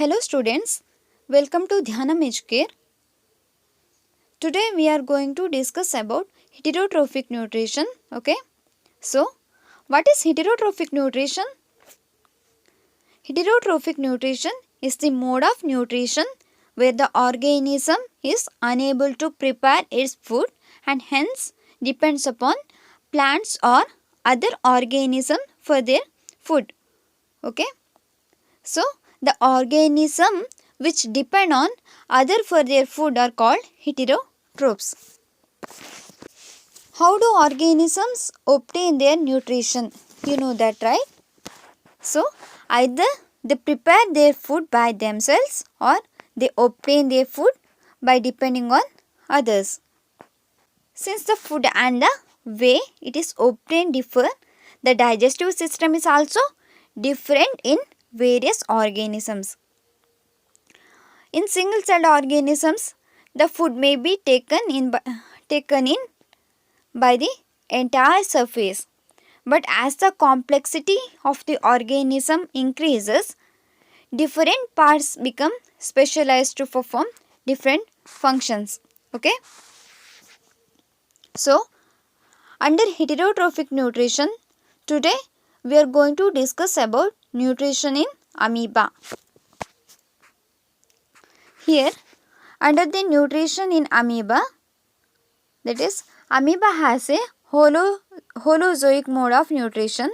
Hello students, welcome to Dhyanam Educare. Today we are going to discuss about heterotrophic nutrition. Okay, so what is heterotrophic nutrition? Heterotrophic nutrition is the mode of nutrition where the organism is unable to prepare its food and hence depends upon plants or other organisms for their food. Okay, so the organism which depend on other for their food are called heterotrophs. How do organisms obtain their nutrition? You know that, right? So either they prepare their food by themselves or they obtain their food by depending on others. Since the food and the way it is obtained differ, the digestive system is also different in various organisms. In single-celled organisms, the food may be taken in by the entire surface. But as the complexity of the organism increases, different parts become specialized to perform different functions. Okay. So, under heterotrophic nutrition, today we are going to discuss about nutrition in amoeba. Here, under the nutrition in amoeba, that is, amoeba has a holozoic mode of nutrition.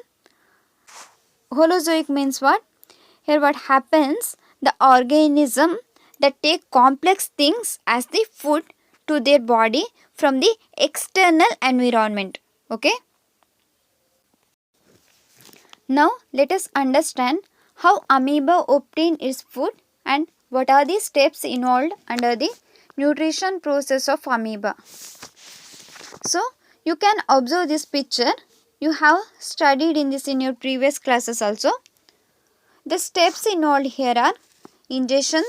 Holozoic means what? Here what happens, the organism that take complex things as the food to their body from the external environment. Okay. Now let us understand how amoeba obtain its food and what are the steps involved under the nutrition process of amoeba. So you can observe this picture. You have studied in this in your previous classes also. The steps involved here are ingestion,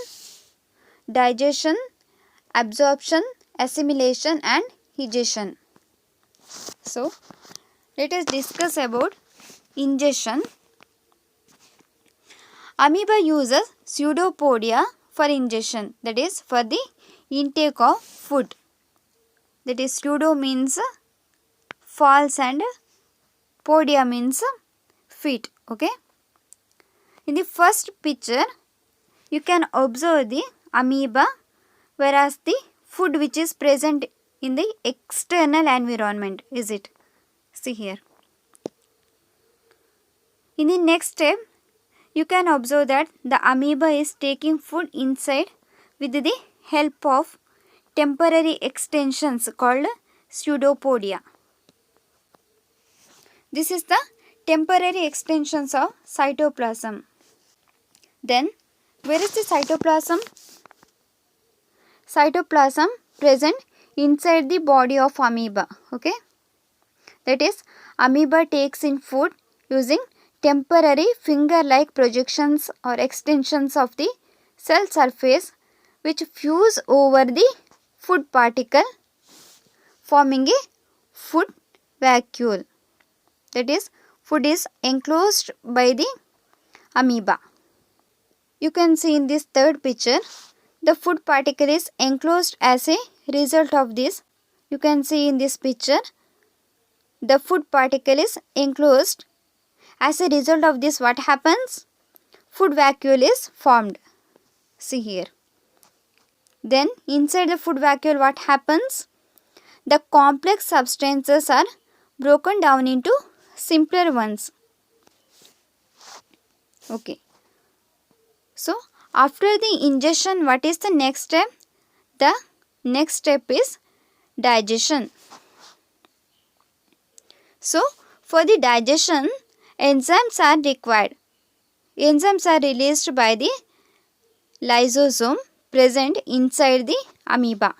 digestion, absorption, assimilation and egestion. So let us discuss about ingestion. Amoeba uses pseudopodia for ingestion, that is for the intake of food. That is, pseudo means false and podia means feet. Okay. In the first picture, you can observe the amoeba, whereas the food which is present in the external environment is it. See here. In the next step, you can observe that the amoeba is taking food inside with the help of temporary extensions called pseudopodia. This is the temporary extensions of cytoplasm. Then, where is the cytoplasm? Cytoplasm present inside the body of amoeba. Okay. That is, amoeba takes in food using temporary finger-like projections or extensions of the cell surface which fuse over the food particle, forming a food vacuole. That is, food is enclosed by the amoeba. You can see in this third picture, the food particle is enclosed as a result of this. You can see in this picture, the food particle is enclosed. As a result of this, what happens? Food vacuole is formed. See here. Then inside the food vacuole, what happens? The complex substances are broken down into simpler ones. Okay. So after the ingestion, what is the next step? The next step is digestion. So for the digestion, enzymes are required. Enzymes are released by the lysosome present inside the amoeba.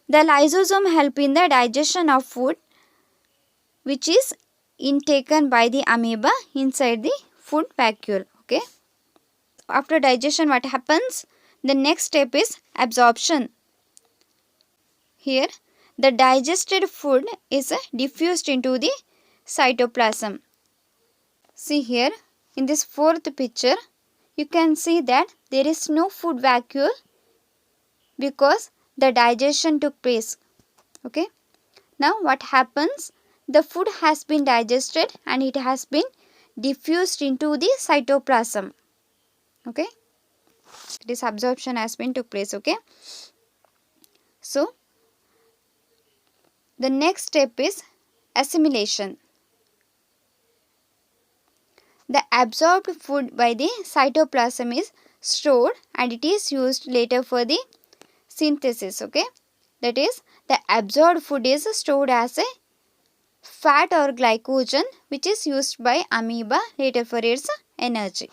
The lysosome help in the digestion of food which is intaken by the amoeba inside the food vacuole. Okay. After digestion, what happens? The next step is absorption. Here, the digested food is diffused into the cytoplasm. See here, in this fourth picture, you can see that there is no food vacuole because the digestion took place. Okay. Now what happens? The food has been digested and it has been diffused into the cytoplasm. Okay. This absorption has been took place. Okay. So the next step is assimilation. The absorbed food by the cytoplasm is stored and it is used later for the synthesis. Okay. That is, the absorbed food is stored as a fat or glycogen which is used by amoeba later for its energy.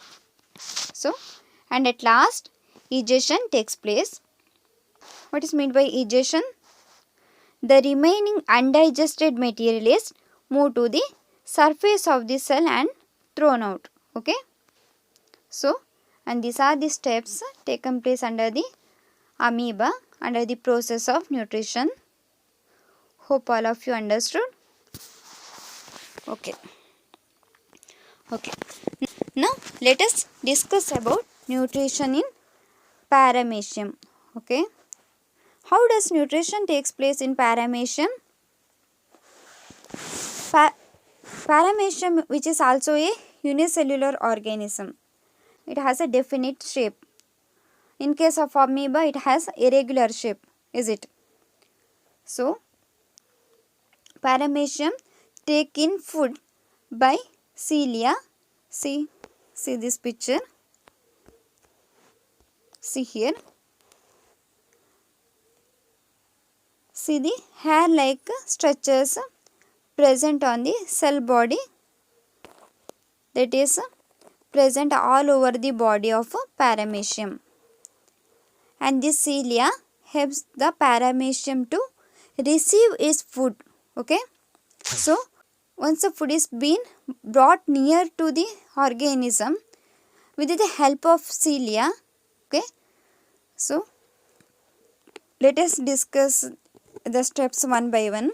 So, and at last egestion takes place. What is meant by egestion? The remaining undigested material is moved to the surface of the cell and thrown out. Okay. So, and these are the steps taken place under the amoeba under the process of nutrition. Hope all of you understood. Okay. Okay. Now let us discuss about nutrition in paramecium. Okay. How does nutrition takes place in paramecium? Paramecium, which is also a unicellular organism, it has a definite shape. In case of amoeba, it has irregular shape, is it? So, paramecium take in food by cilia. See this picture. See here. See the hair-like structures present on the cell body, that is present all over the body of paramecium. And this cilia helps the paramecium to receive its food. Okay. So, once the food is being brought near to the organism with the help of cilia. Okay. So, let us discuss the steps one by one.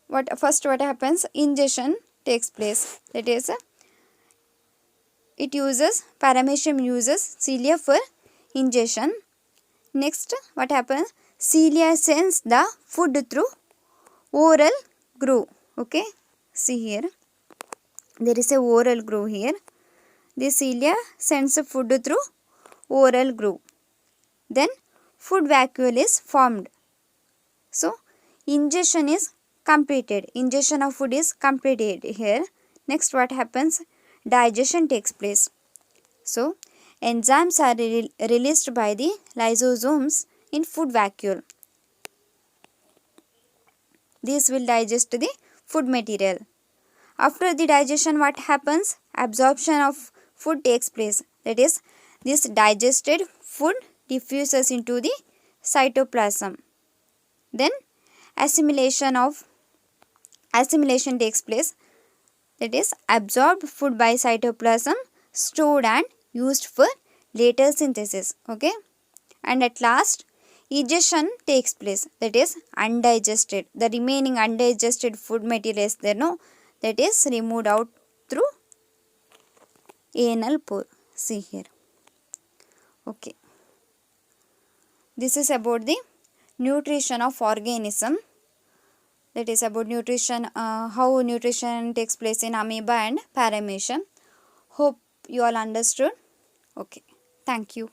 What happens? Ingestion takes place. That is, paramecium uses cilia for ingestion. Next, what happens? Cilia sends the food through oral groove. Okay. See here. There is a oral groove here. The cilia sends food through oral groove. Then food vacuole is formed. So, ingestion is completed. Ingestion of food is completed here. Next, what happens? Digestion takes place. So, enzymes are released by the lysosomes in food vacuole. These will digest the food material. After the digestion, what happens? Absorption of food takes place. That is, this digested food diffuses into the cytoplasm. Then assimilation takes place. That is, absorbed food by cytoplasm, stored and used for later synthesis. Okay. And at last, egestion takes place. That is, undigested. The remaining undigested food material is there, no? That is removed out through anal pore. See here. Okay. This is about the nutrition of organism. That is about nutrition, how nutrition takes place in amoeba and paramecium. Hope you all understood. Okay. Thank you.